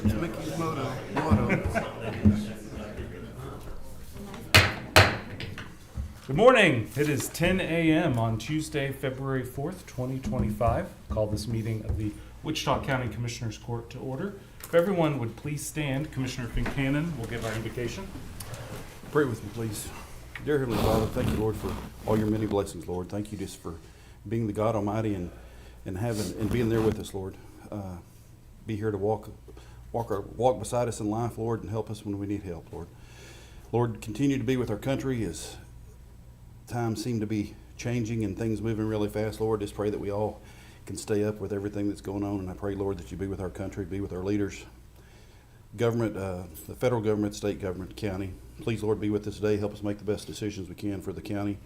That's Mickey's motto. Good morning. It is 10 a.m. on Tuesday, February 4th, 2025. Call this meeting of the Wichita County Commissioners Court to order. If everyone would please stand, Commissioner Fincannon will give our invocation. Pray with me, please. Dear Heavenly Father, thank you, Lord, for all your many blessings, Lord. Thank you just for being the God Almighty and being there with us, Lord. Be here to walk beside us in life, Lord, and help us when we need help, Lord. Lord, continue to be with our country as times seem to be changing and things moving really fast, Lord. Just pray that we all can stay up with everything that's going on, and I pray, Lord, that you be with our country, be with our leaders, government, the federal government, state government, county. Please, Lord, be with us today. Help us make the best decisions we can for the county,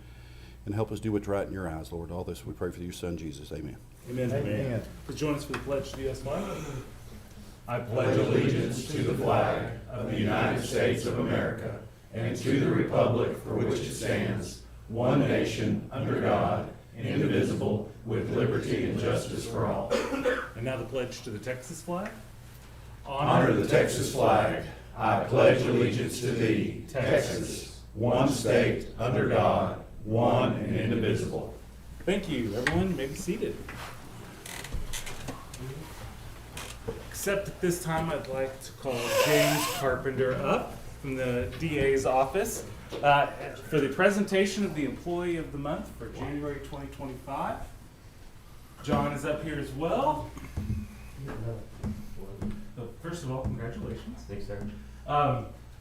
and help us do what's right in your eyes, Lord. All this we pray for your Son, Jesus. Amen. Amen. Amen. Please join us for the pledge to the U.S. flag. I pledge allegiance to the flag of the United States of America and to the republic for which it stands, one nation, under God, indivisible, with liberty and justice for all. And now the pledge to the Texas flag. Honor the Texas flag. I pledge allegiance to thee, Texas, one state, under God, one and indivisible. Thank you, everyone. You may be seated. Except at this time, I'd like to call James Carpenter up from the DA's office for the presentation of the Employee of the Month for January 2025. John is up here as well. So first of all, congratulations. Thanks, sir.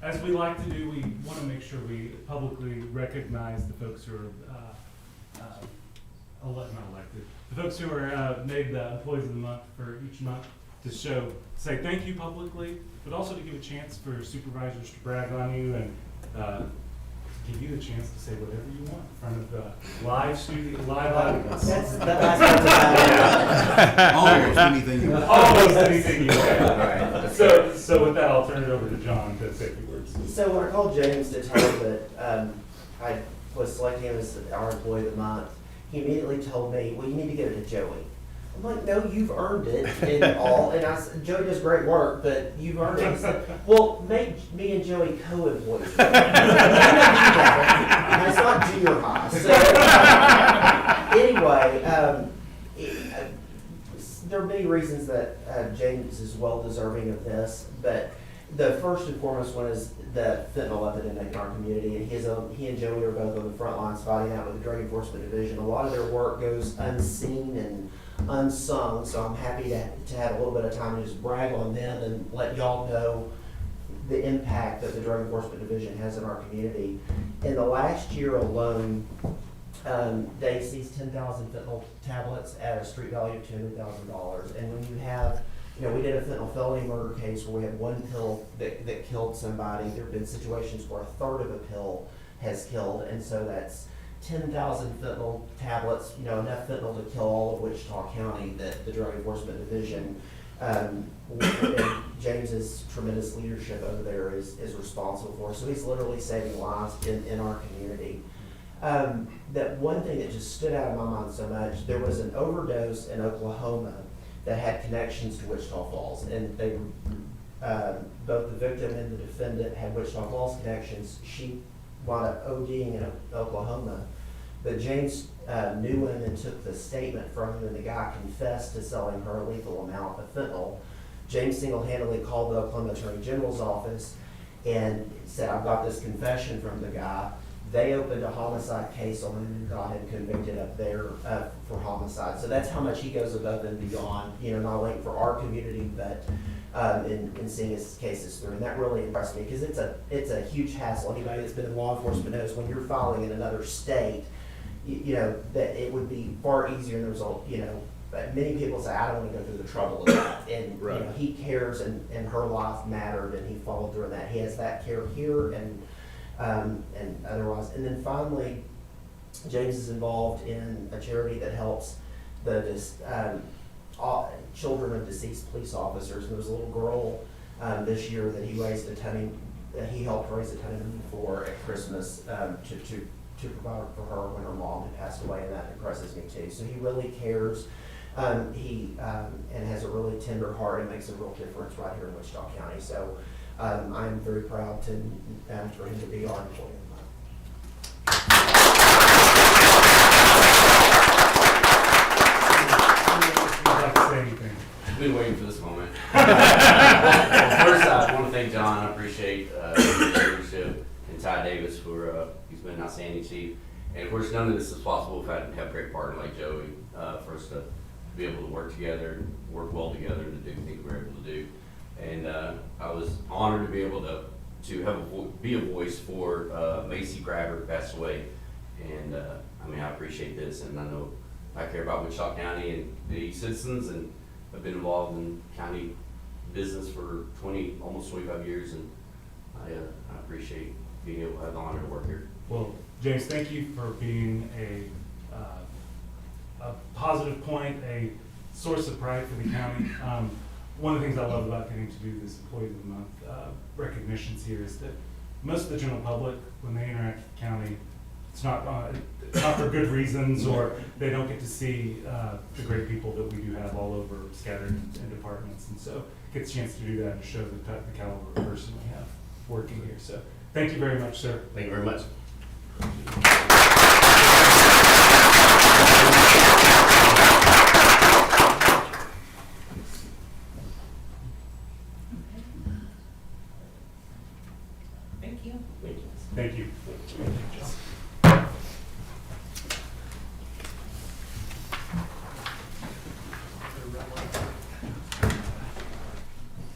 As we like to do, we want to make sure we publicly recognize the folks who are not elected, the folks who are made the Employees of the Month for each month, to say thank you publicly, but also to give a chance for supervisors to brag on you and give you the chance to say whatever you want in front of the live audience. Almost anything you want. Almost anything you want. So with that, I'll turn it over to John to say a few words. So when I called James to tell him that I was selecting him as our Employee of the Month, he immediately told me, well, you need to give it to Joey. I'm like, no, you've earned it and all. And I said, Joey does great work, but you've earned it. He said, well, make me and Joey co-employees. It's not junior high. So anyway, there are many reasons that James is well deserving of this, but the first and foremost one is the fentanyl epidemic in our community, and he and Joey are both on the front lines fighting out with the Drug Enforcement Division. A lot of their work goes unseen and unsung, so I'm happy to have a little bit of time to just brag on them and let y'all know the impact that the Drug Enforcement Division has in our community. In the last year alone, they seized 10,000 fentanyl tablets at a street value of $200,000. And when you have, we did a fentanyl felony murder case where we had one pill that killed somebody. There have been situations where a third of a pill has killed, and so that's 10,000 fentanyl tablets, enough fentanyl to kill all of Wichita County that the Drug Enforcement Division, and James's tremendous leadership over there is responsible for. So he's literally saving lives in our community. That one thing that just stood out in my mind so much, there was an overdose in Oklahoma that had connections to Wichita Falls, and they both the victim and the defendant had Wichita Falls connections. She wound up ODing in Oklahoma, but James knew him and took the statement from him, and the guy confessed to selling her a lethal amount of fentanyl. James single-handedly called the Oklahoma Attorney General's office and said, I've got this confession from the guy. They opened a homicide case on him and got him convicted up there for homicide. So that's how much he goes above and beyond, not only for our community, but in seeing his cases through. And that really impressed me because it's a huge hassle. Anybody that's been in law enforcement knows when you're filing in another state, that it would be far easier and the result, but many people say, I don't want to go through the trouble of that. And right. He cares and her life mattered and he followed through on that. He has that care here and otherwise. And then finally, James is involved in a charity that helps the children of deceased police officers. And there was a little girl this year that he helped raise a ton of money for at Christmas to provide for her when her mom had passed away, and that impresses me too. So he really cares He and has a really tender heart and makes a real difference right here in Wichita County. So I'm very proud for him to be our employee of the month. Would you like to say anything? I've been waiting for this moment. Well, first, I want to thank John. I appreciate his leadership, and Ty Davis for he's been an outstanding chief. And of course, none of this is possible if I didn't have a great partner like Joey for us to be able to work together, work well together, to do things we're able to do. And I was honored to be able to have be a voice for Macy Grabber, who passed away. And I mean, I appreciate this, and I know I care about Wichita County and the citizens, and I've been involved in county business for almost 25 years, and I appreciate being able to have the honor to work here. Well, James, thank you for being a positive point, a source of pride for the county. One of the things I love about getting to do this Employee of the Month recognitions here is that most of the general public, when they interact with the county, it's not for good reasons, or they don't get to see the great people that we do have all over, scattered in departments. And so gets a chance to do that and show the caliber of person we have working here. So thank you very much, sir. Thank you very much. Thank you. Thank you. Thank you.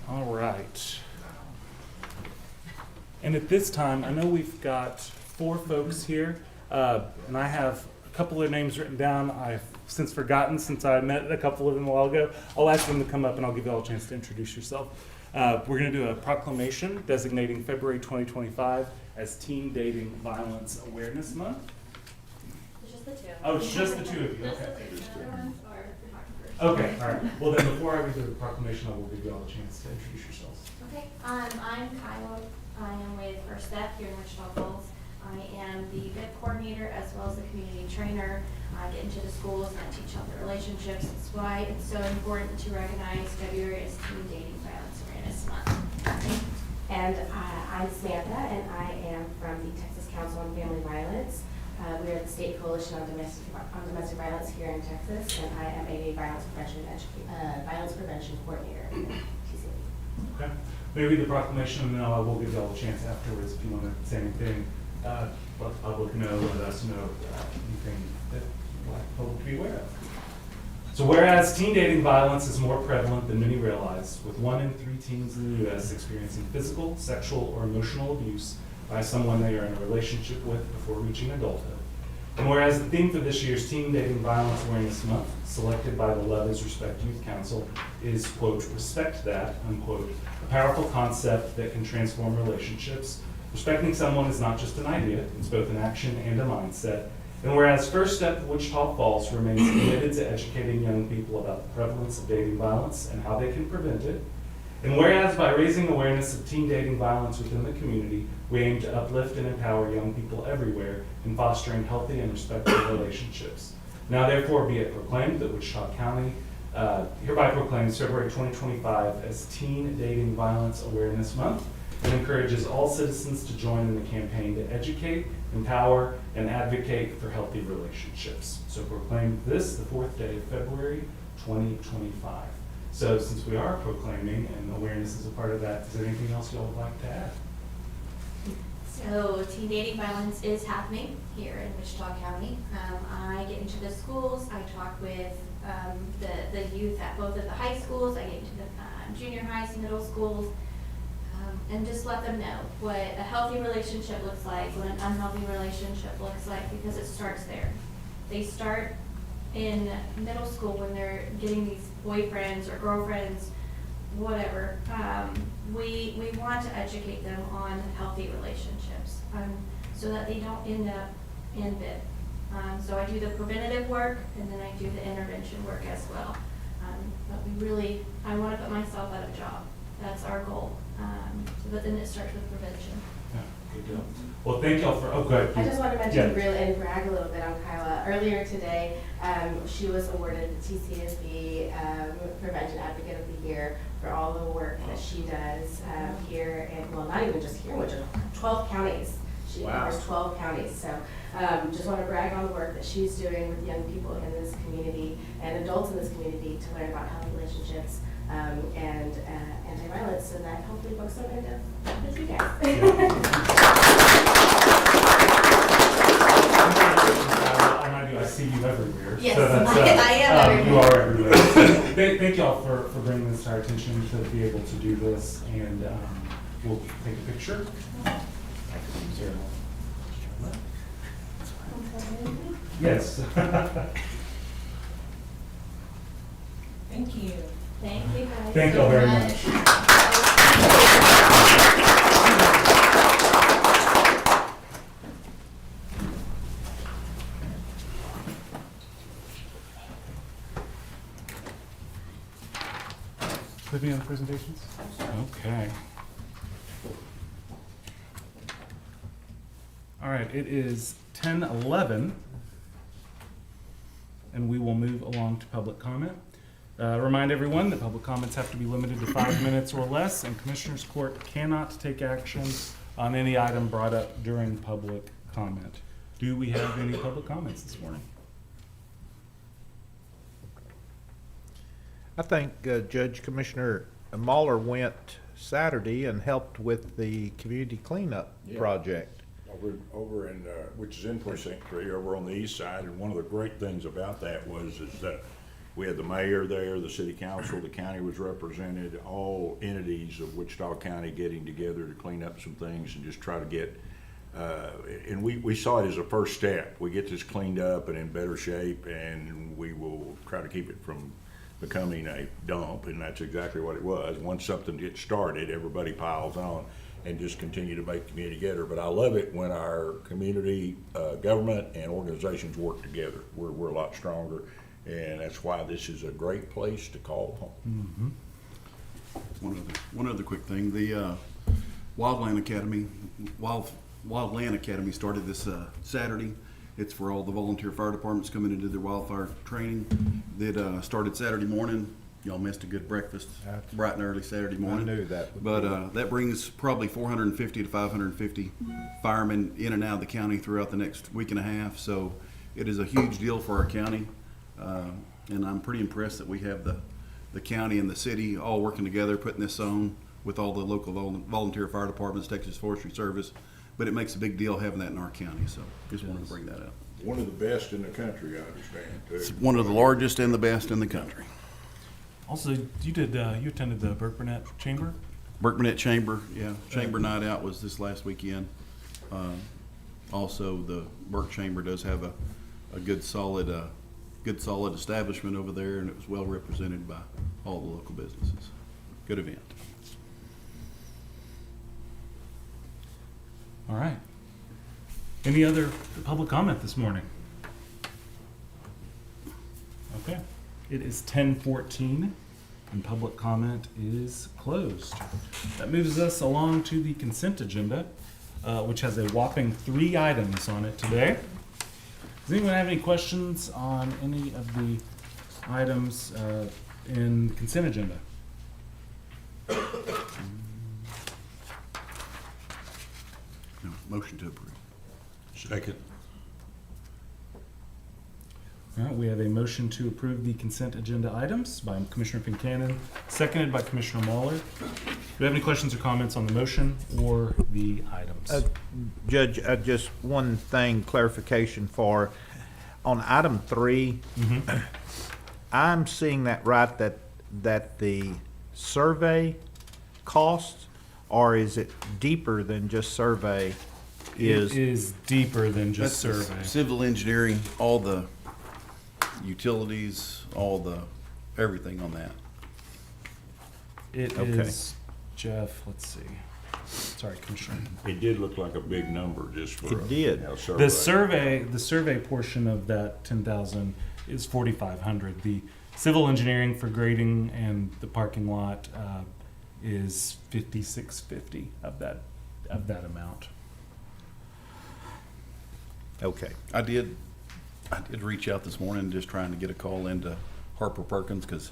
All right. And at this time, I know we've got 4 folks here, and I have a couple of names written down. I've since forgotten, since I met a couple of them a while ago. I'll ask them to come up, and I'll give you all a chance to introduce yourself. We're going to do a proclamation designating February 2025 as Teen Dating Violence Awareness Month. It's just the two. Oh, it's just the two of you, Just okay. the two. The other ones are photographers. Okay, all right. Well, then before I read the proclamation, I will give you all a chance to introduce yourselves. Okay, I'm Kyle. I am with First Step here in Wichita Falls. I am the VIP coordinator as well as the community trainer. I get into the schools and I teach healthy relationships. That's why it's so important to recognize February as Teen Dating Violence Awareness Month. And I'm Samantha, and I am from the Texas Council on Family Violence. We are the state coalition on domestic violence here in Texas, and I am a violence prevention coordinator in TCB. Okay. Maybe the proclamation, and then I will give you all a chance afterwards if you want to say anything. Let the public know, let us know anything that you'd like the public to be aware of. So whereas teen dating violence is more prevalent than many realize, with 1 in 3 teens in the U.S. experiencing physical, sexual, or emotional abuse by someone they are in a relationship with before reaching adulthood. And whereas the theme for this year's Teen Dating Violence Awareness Month, selected by the Love is Respect Youth Council, is, quote, respect that, unquote, a powerful concept that can transform relationships. Respecting someone is not just an idea, it's both an action and a mindset. And whereas First Step Wichita Falls remains committed to educating young people about the prevalence of dating violence and how they can prevent it, and whereas by raising awareness of teen dating violence within the community, we aim to uplift and empower young people everywhere in fostering healthy and respectful relationships. Now therefore be it proclaimed that Wichita County hereby proclaims February 2025 as Teen Dating Violence Awareness Month, and encourages all citizens to join in the campaign to educate, empower, and advocate for healthy relationships. So proclaim this the 4th day of February 2025. So since we are proclaiming and awareness is a part of that, is there anything else y'all would like to add? So teen dating violence is happening here in Wichita County. I get into the schools, I talk with the youth at both of the high schools, I get into the junior highs, middle schools, and just let them know what a healthy relationship looks like, what an unhealthy relationship looks like, because it starts there. They start in middle school when they're getting these boyfriends or girlfriends, whatever. We want to educate them on healthy relationships so that they don't end up in bed. So I do the preventative work and then I do the intervention work as well. But I want to put myself out of a job. That's our goal. So but then it starts with prevention. Yeah. Good deal. Well, thank y'all for, oh, go ahead. I just want to mention Yeah. really and brag a little bit on Kyla. Earlier today, she was awarded the TCSB Prevention Advocate of the Year for all the work that she does here, and well, not even just here, which are 12 counties. She covers 12 counties. So just want to brag on the work that she's doing with young people in this community and adults in this community to learn about healthy relationships and anti-violence, so that hopefully folks don't end up with you guys. I see you everywhere. Yes, So that's, I am You everywhere. are everywhere. So thank y'all for bringing this to our attention to be able to do this, and we'll take a picture. Yes. Thank you. Thank you guys. Thank so y'all very much. Any other presentations? Okay. All right, it is 10:11, and we will move along to public comment. Remind everyone that public comments have to be limited to 5 minutes or less, and Commissioners Court cannot take action on any item brought up during public comment. Do we have any public comments this morning? I think Judge Commissioner Mahler went Saturday and helped with the community cleanup Yeah. project. Over in, which is in Precinct 3, over on the east side, and one of the great things about that is that we had the mayor there, the city council, the county was represented, all entities of Wichita County getting together to clean up some things and just try to get, and we saw it as a first step. We get this cleaned up and in better shape, and we will try to keep it from becoming a dump, and that's exactly what it was. Once something gets started, everybody piles on and just continue to make the community together. But I love it when our community, government, and organizations work together. We're a lot stronger, and that's why this is a great place to call home. One other quick thing, the Wildland Academy started this Saturday. It's for all the volunteer fire departments coming into their wildfire training. That started Saturday morning. Y'all missed a good breakfast, bright and early Saturday morning. I knew that would But that brings probably 450 to 550 firemen in and out of the county throughout the next week and a half. So it is a huge deal for our county. And I'm pretty impressed that we have the county and the city all working together, putting this on with all the local volunteer fire departments, Texas Forestry Service. But it makes a big deal having that in our county, so just wanted to bring that up. One of the best in the country, I understand, too. It's one of the largest and the best in the country. Also, you attended the Burke Burnett Chamber? Burke Burnett Chamber, yeah, Chamber Night Out was this last weekend. Also, the Burke Chamber does have a good solid establishment over there, and it was well represented by all the local businesses. Good event. All right. Any other public comment this morning? Okay. It is 10:14 and public comment is closed. That moves us along to the consent agenda, which has a whopping 3 items on it today. Does anyone have any questions on any of the items in consent agenda? No, motion to approve. Second. All right, we have a motion to approve the consent agenda items by Commissioner Fincannon, seconded by Commissioner Mahler. Do we have any questions or comments on the motion or the items? Judge, just one thing, clarification for, on item 3, I'm seeing that right, that the survey cost, or is it deeper than just survey? It is deeper than just That's the survey. Civil engineering, all the utilities, everything on that. It Okay. is, Jeff, let's see. Sorry, Commissioner. It did look like a big number just for It did. The survey portion of that 10,000 is 4,500. The civil engineering for grading and the parking lot is 5,650 of that amount. Okay. I did reach out this morning, just trying to get a call into Harper Perkins, because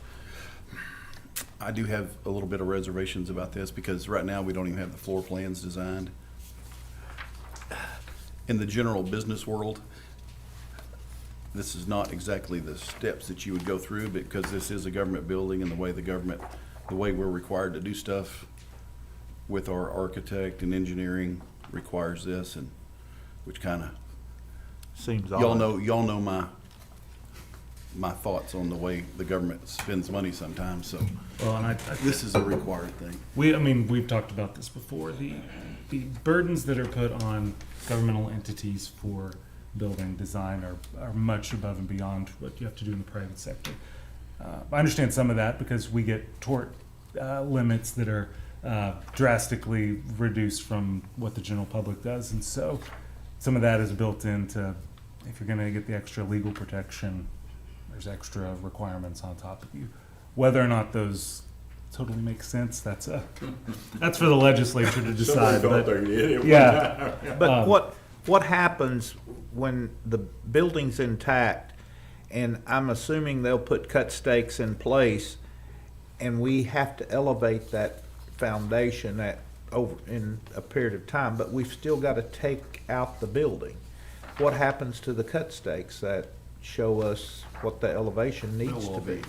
I do have a little bit of reservations about this, because right now we don't even have the floor plans designed. In the general business world, this is not exactly the steps that you would go through, because this is a government building, and the way we're required to do stuff with our architect and engineering requires this, and which kind of, Seems y'all odd. know my thoughts on the way the government spends money sometimes, so Well, and this is a required thing. we've talked about this before. The burdens that are put on governmental entities for building design are much above and beyond what you have to do in the private sector. I understand some of that because we get tort limits that are drastically reduced from what the general public does, and so some of that is built into, if you're going to get the extra legal protection, there's extra requirements on top of you. Whether or not those totally make sense, that's for the legislature to decide. Somebody thought But they did it one yeah, time. But what happens when the building's intact, and I'm assuming they'll put cut stakes in place, and we have to elevate that foundation over in a period of time, but we've still got to take out the building. What happens to the cut stakes that show us what the elevation needs They'll all to be?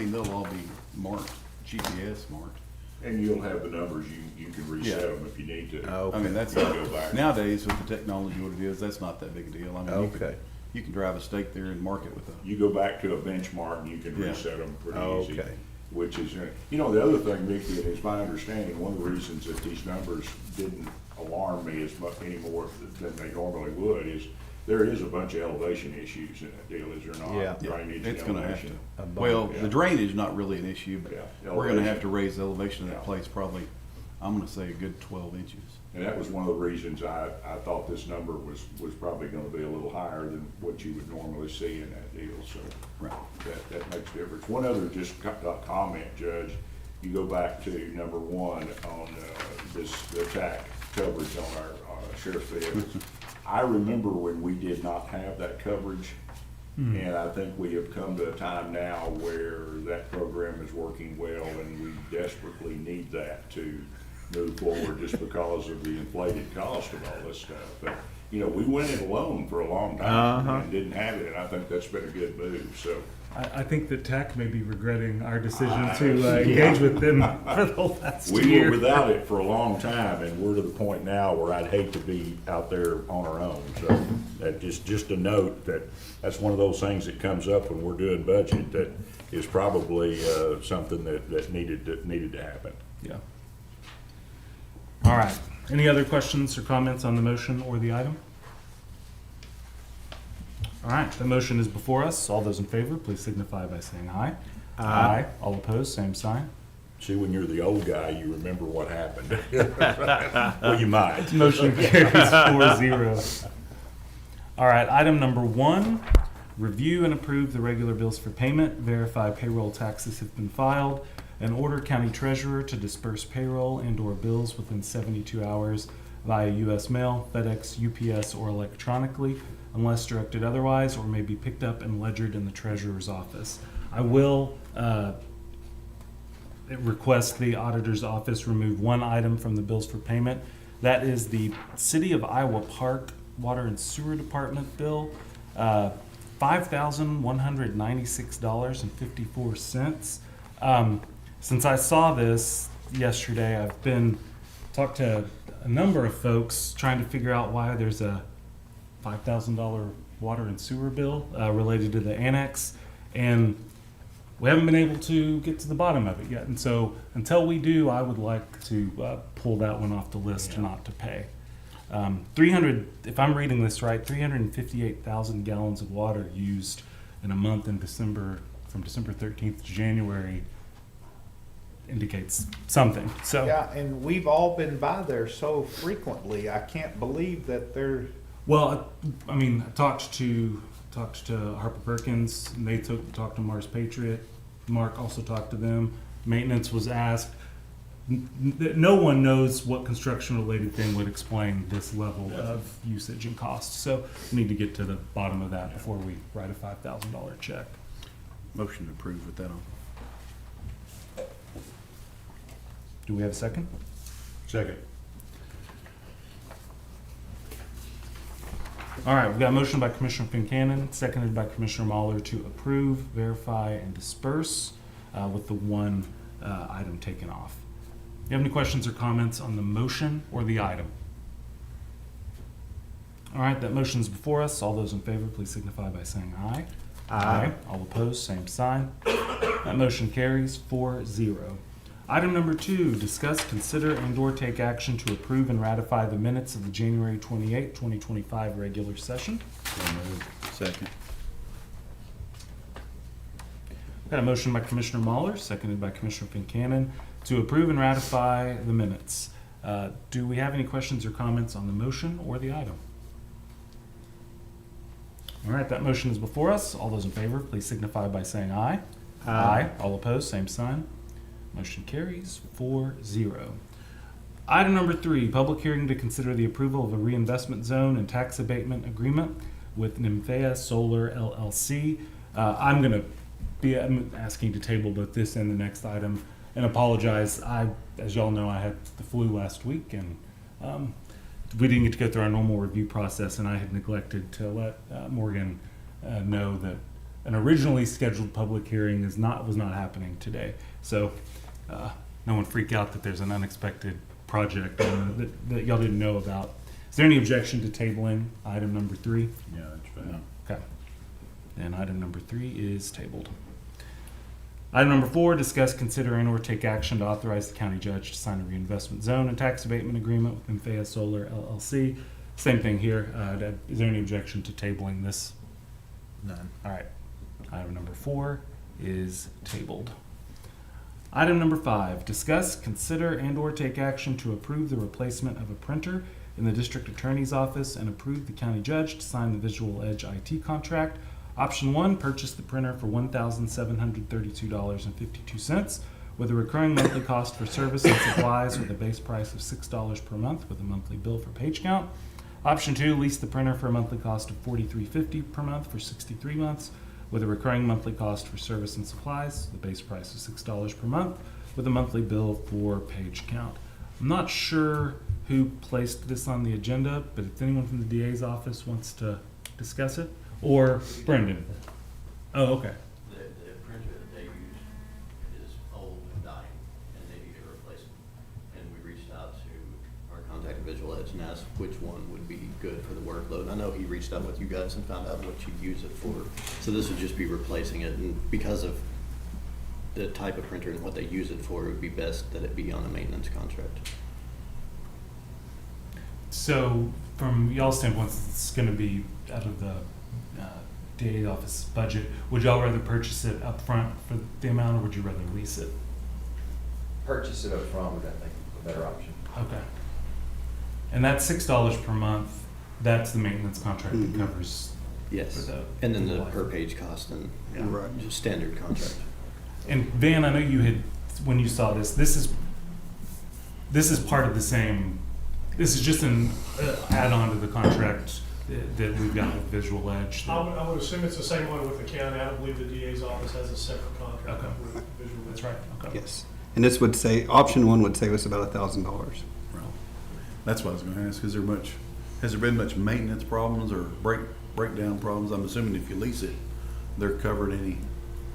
they'll all be marked, GPS marked. And you'll have the numbers, you can reset Yeah. them if you need to. Oh, I mean, that's, You can go back. nowadays with the technology what it is, that's not that big a deal. I mean, Okay. you can drive a stake there and mark it with a, You go back to a benchmark and you can Yeah. reset them pretty easy. Okay. Which is, the other thing, Mickey, and it's my understanding, one of the reasons that these numbers didn't alarm me as much anymore than they normally would is there is a bunch of elevation issues in that deal, is there not? Yeah. Drainage and it's gonna have elevation. to. A bump, Well, yeah. the drainage not really an issue, but Yeah, we're gonna have elevation. to raise the elevation of that Yeah. place probably, I'm gonna say a good 12 inches. And that was one of the reasons I thought this number was probably gonna be a little higher than what you would normally see in that deal, so. Right. That makes a difference. One other just comment, Judge, you go back to number one on the attack coverage on our sheriff's vehicles. I remember when we did not have that coverage, and I think we have come to a time now where that program is working well, and we desperately need that to move forward just because of the inflated cost of all this stuff. But, we went it alone for a long time and didn't have it, and I think that's been a good move, so. I think that TAC may be regretting our decision to engage with them for the last We year. were without it for a long time, and we're to the point now where I'd hate to be out there on our own. So that just a note that that's one of those things that comes up when we're doing budget that is probably something that needed to happen. Yeah. All right. Any other questions or comments on the motion or the item? All right, the motion is before us. All those in favor, please signify by saying aye. Aye. All opposed, same sign. See, when you're the old guy, you remember what happened. Well, you might. Motion carries 4-0. All right, item number 1, review and approve the regular bills for payment, verify payroll taxes have been filed, and order county treasurer to disperse payroll and/or bills within 72 hours via U.S. mail, FedEx, UPS, or electronically, unless directed otherwise, or may be picked up and ledgered in the treasurer's office. I will request the auditor's office remove one item from the bills for payment. That is the City of Iowa Park Water and Sewer Department bill, $5,196.54. Since I saw this yesterday, I've been talked to a number of folks trying to figure out why there's a $5,000 water and sewer bill related to the annex, and we haven't been able to get to the bottom of it yet. And so until we do, I would like to pull that one off the list not to pay. 300, if I'm reading this right, 358,000 gallons of water used in a month in December, from December 13th to January, indicates something. So Yeah, and we've all been by there so frequently, I can't believe that they're, well, I mean, I talked to Harper Perkins, and they talked to Mars Patriot. Mark also talked to them. Maintenance was asked. no one knows what construction-related thing would explain this level of usage and cost. So we need to get to the bottom of that before we write a $5,000 check. Motion to approve with that on. Do we have a second? Second. All right, we've got a motion by Commissioner Fincannon, seconded by Commissioner Mahler to approve, verify, and disperse with the one item taken off. Do you have any questions or comments on the motion or the item? All right, that motion is before us. All those in favor, please signify by saying aye. Aye. All opposed, same sign. That motion carries 4-0. Item number 2, discuss, consider, and/or take action to approve and ratify the minutes of the January 28, 2025 regular session. Second. Got a motion by Commissioner Mahler, seconded by Commissioner Fincannon, to approve and ratify the minutes. Do we have any questions or comments on the motion or the item? All right, that motion is before us. All those in favor, please signify by saying aye. Aye. All opposed, same sign. Motion carries 4-0. Item number 3, public hearing to consider the approval of a reinvestment zone and tax abatement agreement with Nymphaea Solar LLC. I'm asking to table both this and the next item and apologize. As y'all know, I had the flu last week and we didn't get to go through our normal review process, and I had neglected to let Morgan know that an originally scheduled public hearing was not happening today. So no one freak out that there's an unexpected project that y'all didn't know about. Is there any objection to tabling item number 3? Yeah, that's fine. Okay. And item number 3 is tabled. Item number 4, discuss, consider, and/or take action to authorize the county judge to sign a reinvestment zone and tax abatement agreement with Nymphaea Solar LLC. Same thing here. Is there any objection to tabling this? None. All right. Item number 4 is tabled. Item number 5, discuss, consider, and/or take action to approve the replacement of a printer in the district attorney's office and approve the county judge to sign the Visual Edge IT contract. Option 1, purchase the printer for $1,732.52 with a recurring monthly cost for service and supplies with a base price of $6 per month with a monthly bill for page count. Option 2, lease the printer for a monthly cost of $43.50 per month for 63 months with a recurring monthly cost for service and supplies, the base price of $6 per month with a monthly bill for page count. I'm not sure who placed this on the agenda, but if anyone from the DA's office wants to discuss it, or Brendan. Oh, okay. The printer that they use is old and dying, and they need a replacement. And we reached out to our contact at Visual Edge and asked which one would be good for the workload. I know he reached out with you guys and found out what you use it for. So this would just be replacing it, and because of the type of printer and what they use it for, it would be best that it be on a maintenance contract. So from y'all's standpoint, it's going to be out of the DA's office budget. Would y'all rather purchase it up front for the amount, or would you rather lease it? Purchase it up front would, I think, a better option. Okay. And that's $6 per month. That's the maintenance contract that covers. Yes, For the- and then for the the life. per page cost and Right. just standard contract. And Van, I know you had, when you saw this, this is part of the same. This is just an add-on to the contract that we've got with Visual Edge. I would assume it's the same one with the county. I don't believe the DA's office has a separate contract Okay. with Visual Edge. That's right. Okay. Yes. And this would say, option 1 would save us about $1,000. That's what I was gonna ask. Has there been much maintenance problems or breakdown problems? I'm assuming if you lease it, they're covered any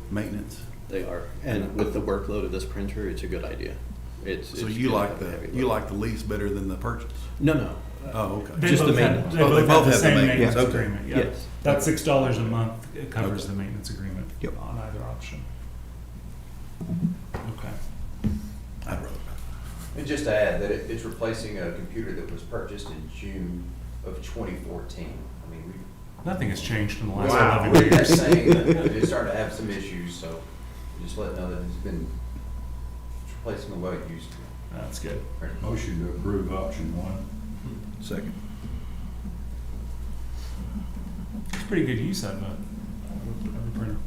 maintenance. They are, and with the workload of this printer, it's a good idea. So it's you good to like have a the heavy you load. like the lease better than the purchase? No. Oh, okay. They Just the both have- maintenance. They Oh, both they have both the have the same maintenance. maintenance Okay. agreement, yeah. Yes. That $6 a month, it covers Okay. the maintenance agreement Yep. on either option. Okay. I'd rather. And just to add that it's replacing a computer that was purchased in June of 2014. I mean, Nothing has changed in the last wow, 11 we're years. just saying that it's starting to have some issues, so just let know that it's replacing the way it used to. That's good. Motion to approve option 1. Second. It's pretty good use of a printer.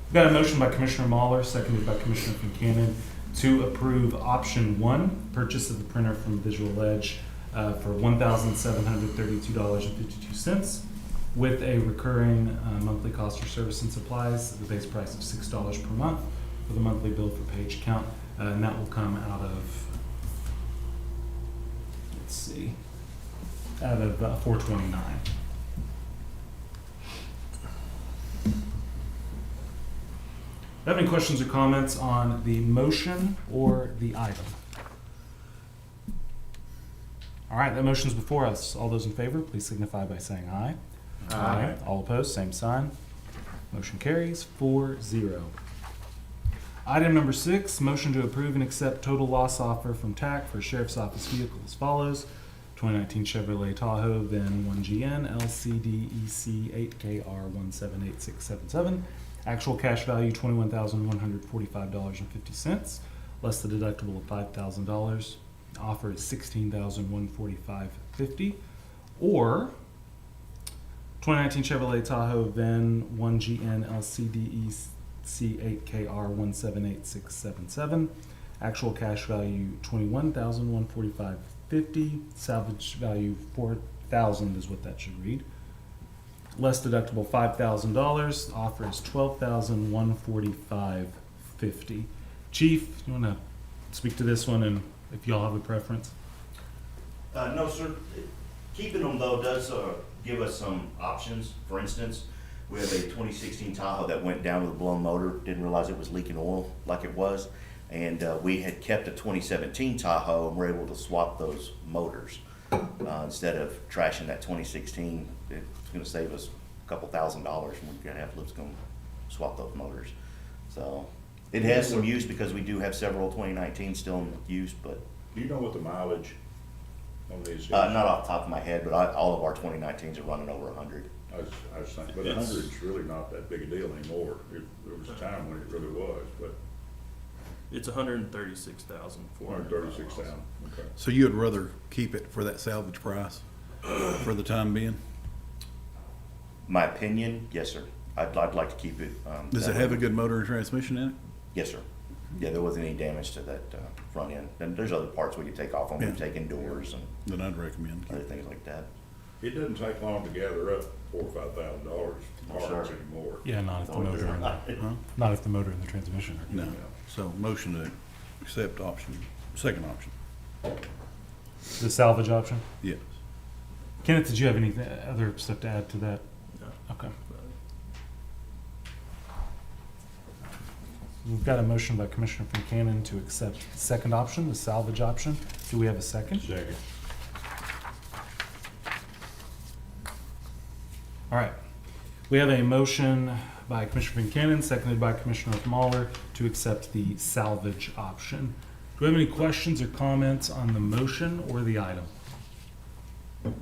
We've got a motion by Commissioner Mahler, seconded by Commissioner Fincannon, to approve option 1, purchase of the printer from Visual Edge for $1,732.52 with a recurring monthly cost for service and supplies at the base price of $6 per month with a monthly bill for page count. And that will come out of, let's see, out of 429. Do you have any questions or comments on the motion or the item? All right, that motion's before us. All those in favor, please signify by saying aye. Aye. All opposed, same sign. Motion carries 4-0. Item number 6, motion to approve and accept total loss offer from TAC for Sheriff's Office vehicle as follows. 2019 Chevrolet Tahoe, VIN 1GN LCDEC 8KR178677. Actual cash value $21,145.50, less the deductible of $5,000. Offer is $16,145.50. Or 2019 Chevrolet Tahoe, VIN 1GN LCDEC 8KR178677. Actual cash value $21,145.50. Salvage value $4,000 is what that should read. Less deductible $5,000. Offer is $12,145.50. Chief, you want to speak to this one, and if y'all have a preference? No, sir. Keeping them though does give us some options. For instance, we have a 2016 Tahoe that went down with a blown motor. Didn't realize it was leaking oil like it was, and we had kept a 2017 Tahoe and were able to swap those motors instead of trashing that 2016. It's going to save us a couple $1,000, and we're going to have Lipscomb swap those motors. So it has some use because we do have several 2019 still in use. But Do you know what the mileage on these is? not off the top of my head, but all of our 2019s are running over 100. I was thinking, but 100's really not that big a deal anymore. There was a time when it really was, but It's 136,400. 136,000, okay. So you would rather keep it for that salvage price for the time being? My opinion, yes, sir. I'd like to keep it. Does it have a good motor and transmission in it? Yes, sir. Yeah, there wasn't any damage to that front end. And there's other parts we could take off on. Yeah. We've taken doors and Then I'd recommend. other things like that. It doesn't take long to gather up $4,000 or $5,000 parts anymore. Yeah, not if the motor and not if the motor and the transmission are. No. So motion to accept second option. The salvage option? Yes. Kenneth, did you have any other stuff to add to that? No. Okay. We've got a motion by Commissioner Buchanan to accept the second option, the salvage option. Do we have a second? Second. All right. We have a motion by Commissioner Buchanan, seconded by Commissioner Mahler, to accept the salvage option. Do we have any questions or comments on the motion or the item? All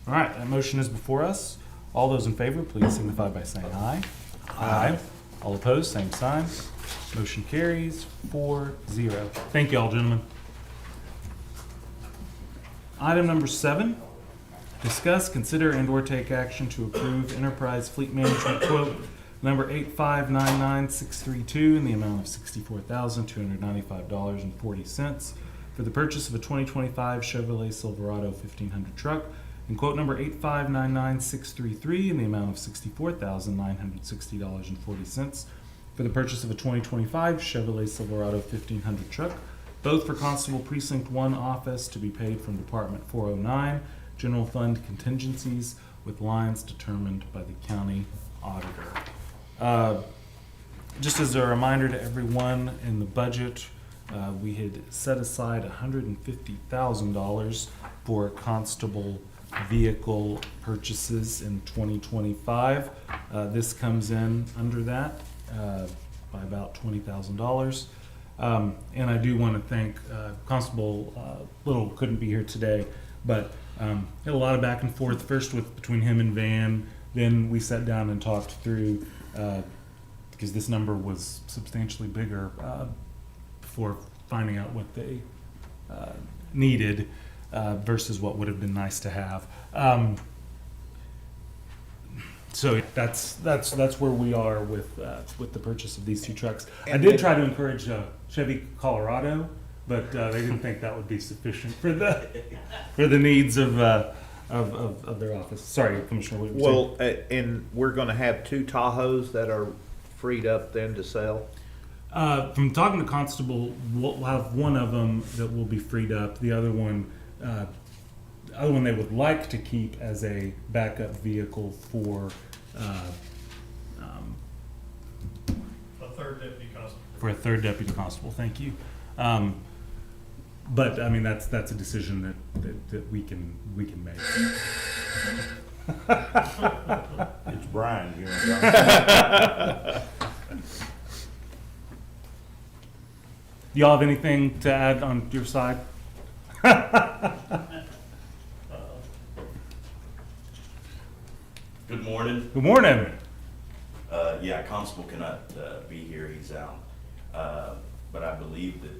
right, that motion is before us. All those in favor, please signify by saying aye. Aye. All opposed, same sign. Motion carries 4-0. Thank you all, gentlemen. Item number 7. Discuss, consider, and/or take action to approve Enterprise Fleet Management quote number 8599632 in the amount of $64,295.40 for the purchase of a 2025 Chevrolet Silverado 1500 truck, and quote number 8599633 in the amount of $64,960.40 for the purchase of a 2025 Chevrolet Silverado 1500 truck, both for Constable Precinct 1 office to be paid from Department 409. General fund contingencies with lines determined by the county auditor. Just as a reminder to everyone, in the budget, we had set aside $150,000 for constable vehicle purchases in 2025. This comes in under that by about $20,000. And I do want to thank Constable Little, couldn't be here today, but had a lot of back and forth, first between him and Van, then we sat down and talked through, because this number was substantially bigger before finding out what they needed versus what would have been nice to have. So that's where we are with the purchase of these two trucks. I And did then- try to encourage Chevy Colorado, but they didn't think that would be sufficient for the needs of their office. Sorry, Commissioner Williams. Well, and we're gonna have two Tahoes that are freed up then to sell? From talking to Constable, we'll have one of them that will be freed up. The other one they would like to keep as a backup vehicle for A third deputy constable. for a third deputy constable. Thank you. But I mean, that's a decision that we can make. It's Brian here. Do y'all have anything to add on your side? Good morning. Good morning. Yeah, Constable cannot be here, he's out. But I believe that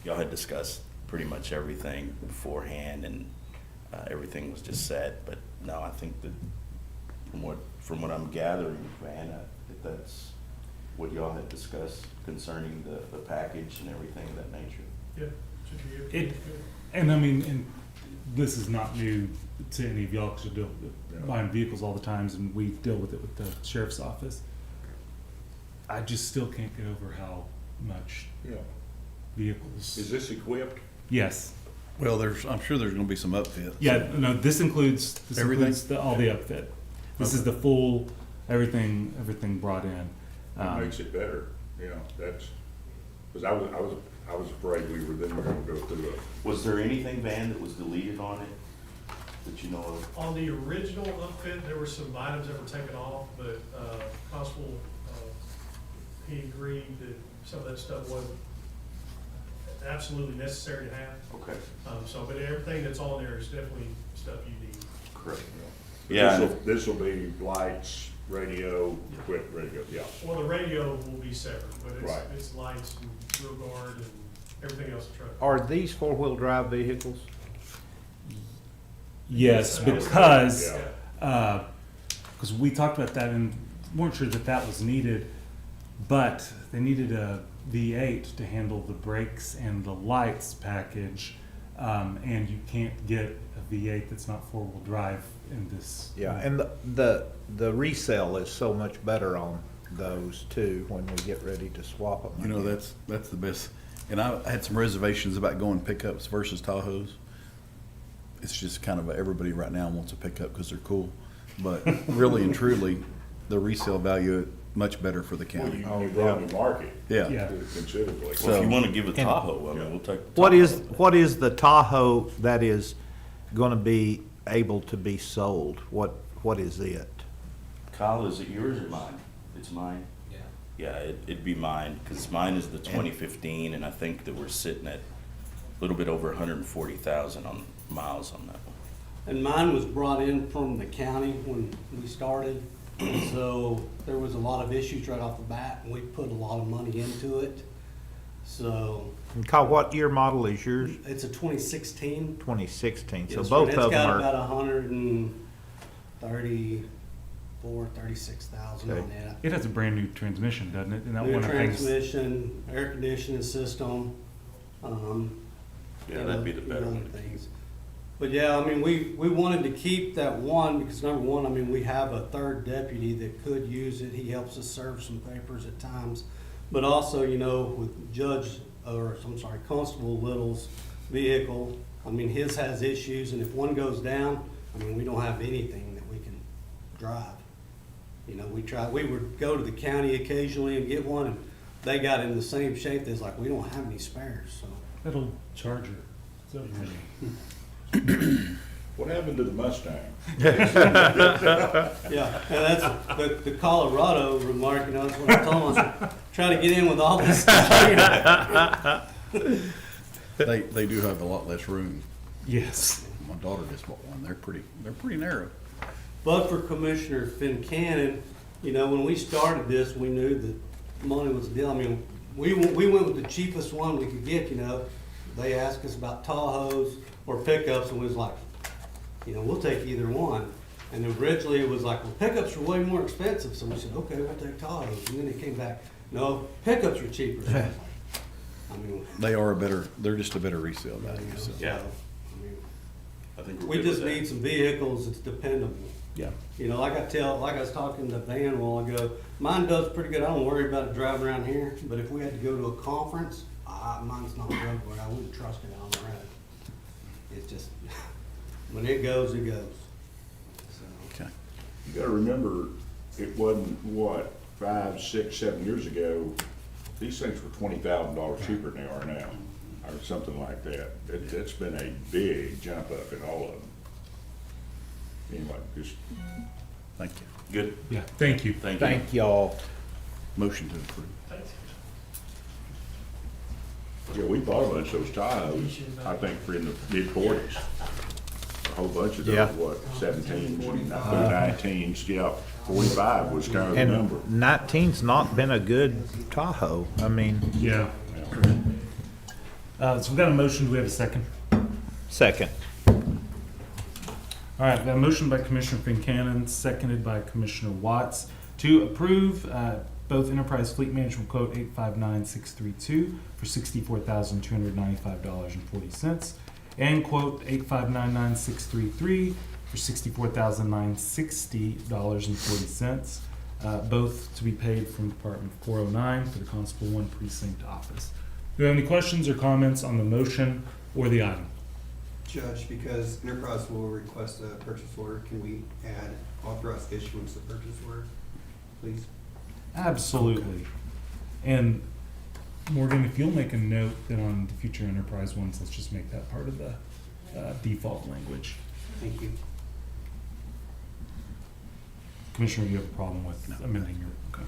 y'all had discussed pretty much everything beforehand, and everything was just set. But no, I think that from what I'm gathering, Van, that that's what y'all had discussed concerning the package and everything of that nature. Yeah, should be good. And I mean, and this is not new to any of y'all, because you deal with buying vehicles all the times, and we deal with it with the sheriff's office. I just still can't get over how much Yeah. vehicles. Is this equipped? Yes. Well, I'm sure there's gonna be some upfit. Yeah, no, this includes Everything? all the upfit. This is the full, everything brought in. That makes it better, you know, that's, because I was afraid we were gonna go through Was there anything, Van, that was deleted on it that you know of? On the original upfit, there were some items that were taken off, but Constable, he agreed that some of that stuff wasn't absolutely necessary to have. Okay, But everything that's on there is definitely stuff you need. correct. it. Yeah. This'll be lights, radio, equipped radio, yeah. Well, the radio will be separate, but Right. it's lights and rear guard and everything else in the truck. Are these four-wheel drive vehicles? Yes, Yeah. because Yeah. we talked about that and weren't sure that was needed, but they needed a V8 to handle the brakes and the lights package, and you can't get a V8 that's not four-wheel drive in this. Yeah, and the resale is so much better on those too, when we get ready to swap them. You know, again. that's the best. And I had some reservations about going pickups versus Tahoes. It's just kind of everybody right now wants a pickup because they're cool. But really and truly, the resale value much better for the Well, county. you broaden the market Yeah. Yeah. considerably. Well, if So- you want to give a And- Tahoe, I mean, we'll take the What Tahoe. is the Tahoe that is gonna be able to be sold? What is it? Kyle, is it yours or mine? It's mine? Yeah. Yeah, it'd be mine, because mine is the 2015, and I think that we're sitting at a little bit over 140,000 on miles on that one. And mine was brought in from the county when we started, so there was a lot of issues right off the bat, and we put a lot of money into it. So, And Kyle, what year model is yours? it's a 2016. 2016, so Yes, both sir. of them It's got are, about 36,000 on Okay. it. It has a brand new transmission, doesn't it? And that New one of the things. transmission, air conditioning system, Yeah, that'd be the better other one. things. But yeah, I mean, we wanted to keep that one because number one, I mean, we have a third deputy that could use it. He helps us serve some papers at times. But also, you know, with Constable Little's vehicle, I mean, his has issues, and if one goes down, I mean, we don't have anything that we can drive. You know, we would go to the county occasionally and get one, and they got in the same shape. It's like, we don't have any spares, so. That old Charger. So What happened to the Mustang? Yeah, and that's the Colorado remark, you know, that's what I told them. I said, try to get in with all this stuff. They do have a lot less room. Yes. My daughter just bought one. They're pretty narrow. But for Commissioner Fincannon, you know, when we started this, we knew that money was the deal. I mean, we went with the cheapest one we could get, you know. They asked us about Tahoes or pickups, and we was like, you know, we'll take either one. And originally it was like, well, pickups are way more expensive, so we said, okay, we'll take Tahoes. And then it came back, no, pickups are cheaper. So I was like, I mean, They're just a better resale you know, value, so. so, Yeah. I mean, I think we're we good just with that. need some vehicles that's dependable. Yeah. You know, like I was talking to Van a while ago, mine does pretty good. I don't worry about it driving around here, but if we had to go to a conference, mine's not roadworthy. I wouldn't trust it on the road. It's just, when it goes, it goes. So, Okay. You gotta remember, it wasn't, what, 5, 6, 7 years ago, these things were $20,000 cheaper than they are now, or something like that. It's been a big jump up in all of them. Anyway, just, Thank you. Good. Yeah, thank you. Thank you. Thank y'all. Motion to approve. yeah, we bought a bunch of those Tahoes, I think, for in the mid-40s. A whole bunch of Yeah. those, what, 17s, 19s, yeah, 45 was kind of the number. And 19's not been a good Tahoe. I mean, Yeah. So we've got a motion. Do we have a second? second. All right, we got a motion by Commissioner Fincannon, seconded by Commissioner Watts to approve both Enterprise Fleet Management Quote 859632 for $64,295.40 and Quote 8599633 for $64,960.40, both to be paid from Department 409 for the Constable 1 Precinct Office. Do you have any questions or comments on the motion or the item? Judge, because Enterprise will request a purchase order, can we add authorized issuance of purchase order, please? Absolutely. And Morgan, if you'll make a note that on the future Enterprise ones, let's just make that part of the default language. thank you. Commissioner, you have a problem with amending your, okay.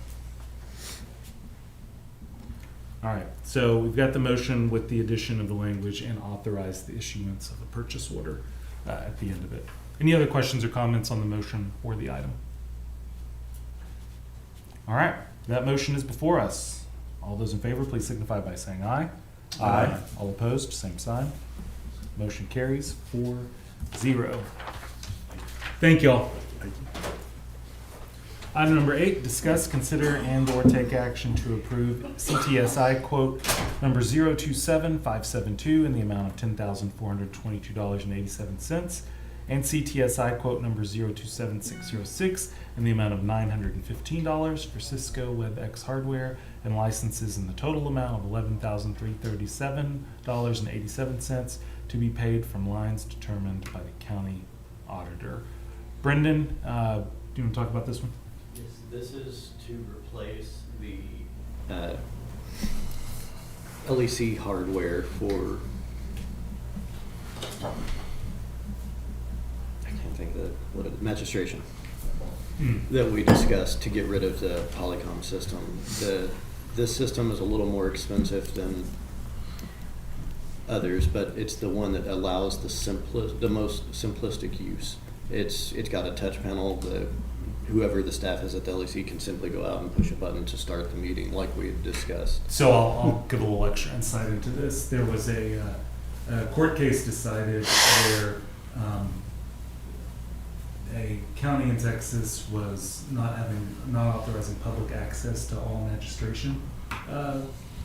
All right, so we've got the motion with the addition of the language and authorize the issuance of a purchase order at the end of it. Any other questions or comments on the motion or the item? All right, that motion is before us. All those in favor, please signify by saying aye. Aye. All opposed, same sign. Motion carries 4-0. Thank y'all. Item number 8, discuss, consider, and/or take action to approve CTSI quote number 027572 in the amount of $10,422.87 and CTSI quote number 027606 in the amount of $915 for Cisco WebEx hardware and licenses in the total amount of $11,337.87 to be paid from lines determined by the county auditor. Brendan, do you want to talk about this one? Yes, this is to replace the LEC hardware for, I can't think of magistration that we discussed to get rid of the Polycom system. This system is a little more expensive than others, but it's the one that allows the most simplistic use. It's got a touch panel. Whoever the staff is at the LEC can simply go out and push a button to start the meeting, like we had discussed. So I'll give a little extra insight into this. There was a court case decided where a county in Texas was not authorizing public access to all magistration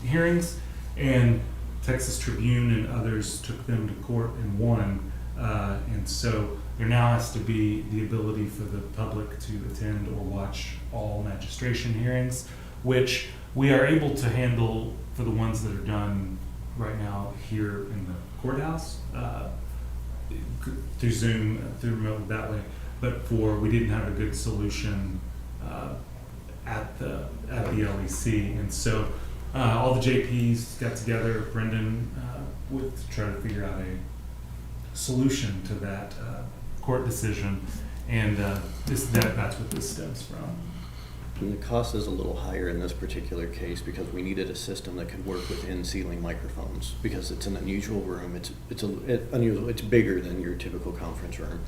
hearings, and Texas Tribune and others took them to court and won. And so there now has to be the ability for the public to attend or watch all magistration hearings, which we are able to handle for the ones that are done right now here in the courthouse, through Zoom, through remote that way. But we didn't have a good solution at the LEC, and so all the JPs got together, Brendan, to try to figure out a solution to that court decision, and that's what this stems from. And the cost is a little higher in this particular case because we needed a system that could work within ceiling microphones because it's an unusual room. It's unusual. It's bigger than your typical conference room,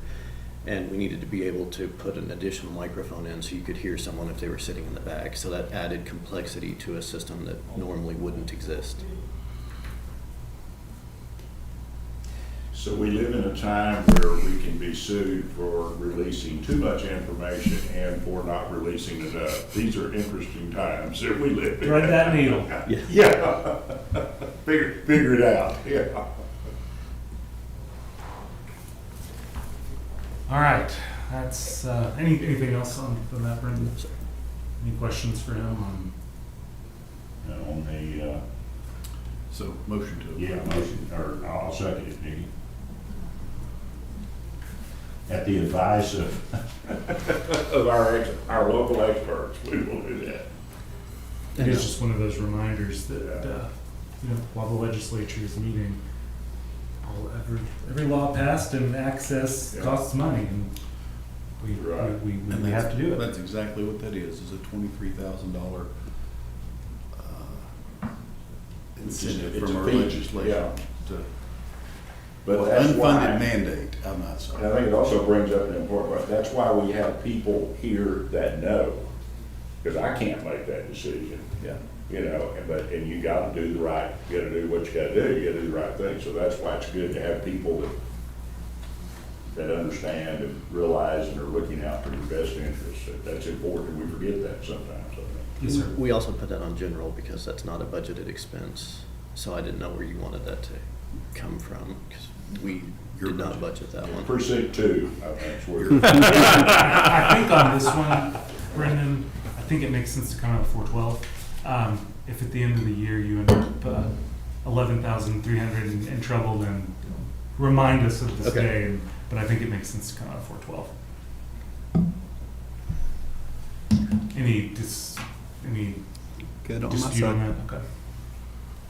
and we needed to be able to put an additional microphone in so you could hear someone if they were sitting in the back. So that added complexity to a system that normally wouldn't exist. So we live in a time where we can be sued for releasing too much information and for not releasing enough. These are interesting times that we live in. Thread that needle. Yeah. Figure it out, yeah. All right, that's, anything else on that, Brendan? Any questions for him on? On the, So, motion to. yeah, motion, or I'll second it, Nicky. At the advice of, of our local experts, we will do that. It's just one of those reminders that, you know, while the legislature is meeting, every law passed and access costs money, and Right. we have to do it. That's exactly what that is a $23,000 incentive It's from a our fee, legislation yeah. to, But well, that's why, unfunded mandate, I might say. and I think it also brings up an important point. That's why we have people here that know, because I can't make that decision. Yeah. You know, and you gotta do the right, you gotta do what you gotta do, you gotta do the right thing. So that's why it's good to have people that understand and realize and are looking out for your best interests. That's important, we forget that sometimes, I think. Yes, sir. We also put that on general because that's not a budgeted expense. So I didn't know where you wanted that to come from, because we did not budget that one. Precinct 2, I think, is where. I think on this one, Brendan, I think it makes sense to come out of 412. If at the end of the year you end up 11,300 in trouble, then remind us of this Okay. day. But I think it makes sense to come out of 412. Any Good on my dispute on side. that? Okay.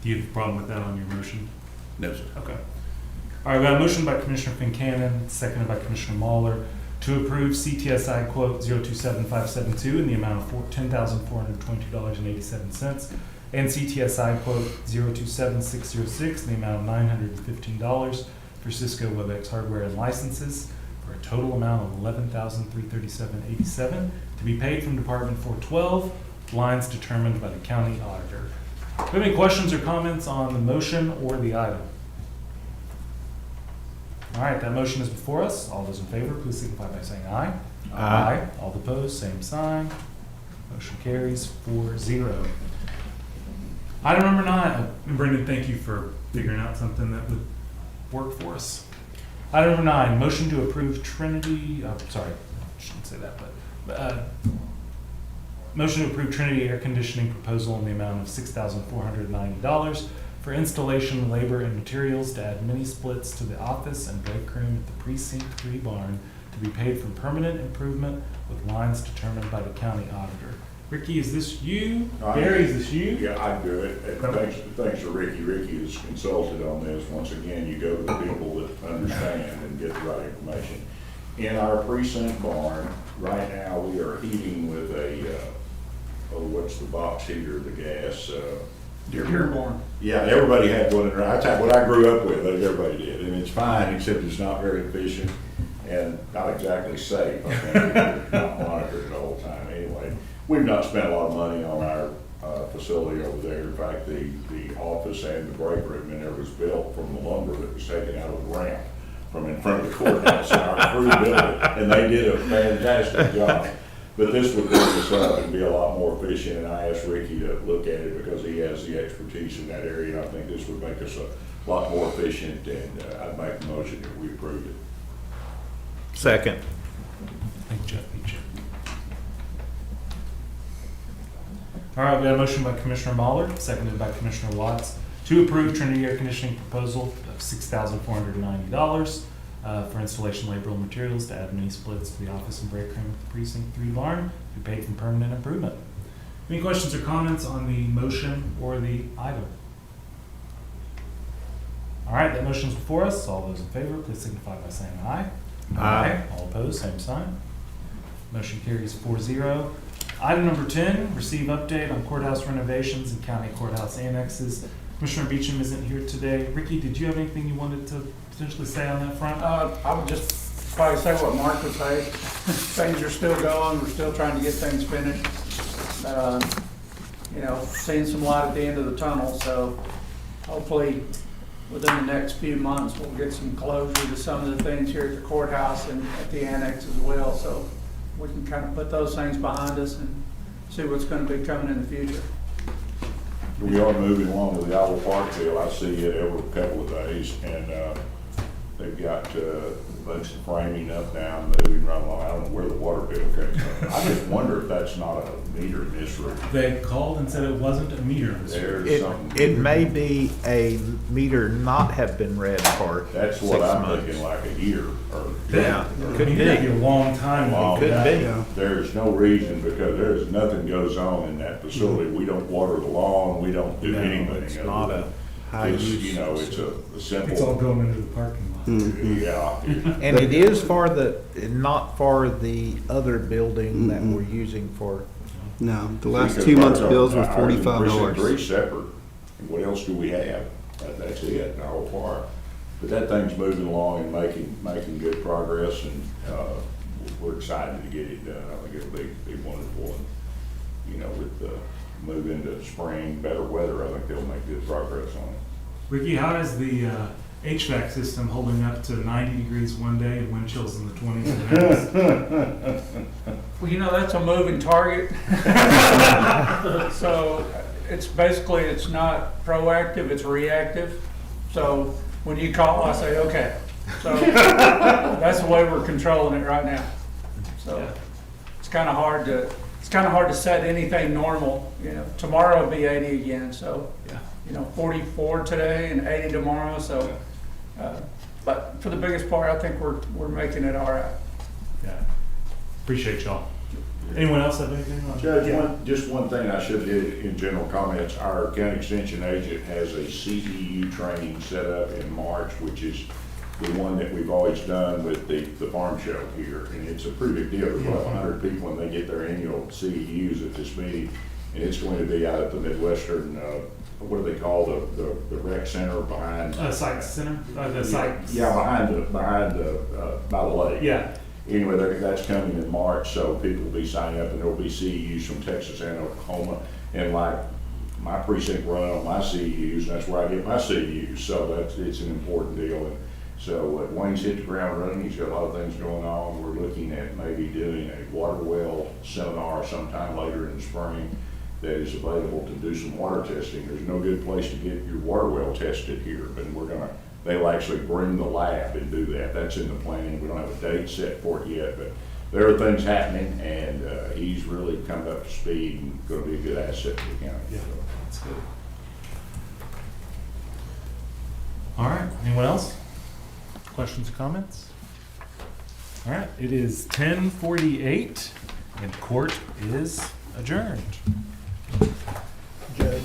Do you have a problem with that on your motion? No, sir. Okay. All right, we got a motion by Commissioner Fincannon, seconded by Commissioner Mahler, to approve CTSI quote 027572 in the amount of $10,422.87, and CTSI quote 027606 in the amount of $915 for Cisco WebEx hardware and licenses, for a total amount of $11,337.87 to be paid from Department 412, lines determined by the county auditor. Do you have any questions or comments on the motion or the item? All right, that motion is before us. All those in favor, please signify by saying aye. Aye. All opposed, same sign. Motion carries 4-0. Item number 9, and Brendan, thank you for figuring out something that would work for us. Item number 9, motion to approve Trinity, sorry, I shouldn't say that, but, motion to approve Trinity air conditioning proposal in the amount of $6,490 for installation, labor, and materials to add mini splits to the office and break room at the Precinct 3 barn to be paid from permanent improvement with lines determined by the county auditor. Ricky, is this you? Gary, is this you? Yeah, I do it. And thanks to Ricky. Ricky has consulted on this. Once again, you go to the people that understand and get the right information. In our precinct barn, right now, we are heating with a, what's the box heater, the gas, Dearborn. Yeah, everybody had one in there. I tell you, what I grew up with, everybody did. And it's fine, except it's not very efficient and not exactly safe. I think it's not monitored the whole time anyway. We've not spent a lot of money on our facility over there. In fact, the office and the break room in there was built from the lumber that was taken out of the ramp from in front of the courthouse. And our crew built it, and they did a fantastic job. But this would bring us up and be a lot more efficient, and I asked Ricky to look at it because he has the expertise in that area. I think this would make us a lot more efficient, and I'd make the motion that we approve it. Second. Thank you, Jeff. All right, we have a motion by Commissioner Mahler, seconded by Commissioner Watts, to approve Trinity air conditioning proposal of $6,490 for installation, labor, and materials to add mini splits to the office and break room at the Precinct 3 barn to be paid from permanent improvement. Any questions or comments on the motion or the item? All right, that motion is before us. All those in favor, please signify by saying aye. Aye. All opposed, same sign. Motion carries 4-0. Item number 10, receive update on courthouse renovations and county courthouse annexes. Commissioner Beecham isn't here today. Ricky, did you have anything you wanted to potentially say on that front? I would just probably say what Mark would say. Things are still going. We're still trying to get things finished. Seeing some light at the end of the tunnel. So hopefully within the next few months, we'll get some closure to some of the things here at the courthouse and at the annex as well. So we can kind of put those things behind us and see what's going to be coming in the future. We are moving along with the Owl Park deal. I see it every couple of days, and they've got a bunch of framing up, down, moving right along. I don't know where the water bill came from. I just wonder if that's not a meter misread. They called and said it wasn't a meter. There's something. It may be a meter not have been read for That's 6 what I'm months. thinking, like a year or. Yeah, Could be a long time. Long Could time. be. There's no reason, because there's nothing goes on in that facility. We don't water the lawn, we don't do No, anything. it's other not than a high just, use you know, it's a simple. It's all going into the parking lot. Yeah. And it is for the, not for the other building that we're using for. No, the last Because 2 months' ours are- bills were ours in $45. Precinct 3 separate. And what else do we have? That's it, our whole park. But that thing's moving along and making good progress, and we're excited to get it done. I think it'll be wonderful. And, you know, with the move into spring, better weather, I think they'll make good progress on it. Ricky, how is the HVAC system holding up to 90 degrees one day and wind chills in the 20s the next? Well, you know, that's a moving target. So it's basically, it's not proactive, it's reactive. So when you call, I say, okay. So that's the way we're controlling it right now. So it's kind of hard to set anything normal. You know, tomorrow will be 80 again. So, you know, 44 today and 80 tomorrow. So, but for the biggest part, I think we're making it all right. Yeah. Appreciate y'all. Anyone else have anything on? Judge, just one thing I should hit in general comments. Our county extension agent has a CEU training set up in March, which is the one that we've always done with the farm show here. And it's a pretty big deal. There's about 100 people when they get their annual CEUs at this meeting. And it's going to be out at the Midwestern, what do they call the rec center behind? Site center? The site? Yeah, by the lake. Yeah. Anyway, that's coming in March, so people will be signing up, and there will be CEUs from Texas and Oklahoma. And like my precinct run on my CEUs, and that's where I get my CEUs, so it's an important deal. And so Wayne's hit the ground running. He's got a lot of things going on. We're looking at maybe doing a water well seminar sometime later in the spring that is available to do some water testing. There's no good place to get your water well tested here, but they'll actually bring the lab and do that. That's in the planning. We don't have a date set for it yet, but there are things happening, and he's really come up to speed and going to be a good asset to the county. Yeah, that's good. All right, anyone else? Questions or comments? All right, it is 10:48 and court is adjourned. Judge,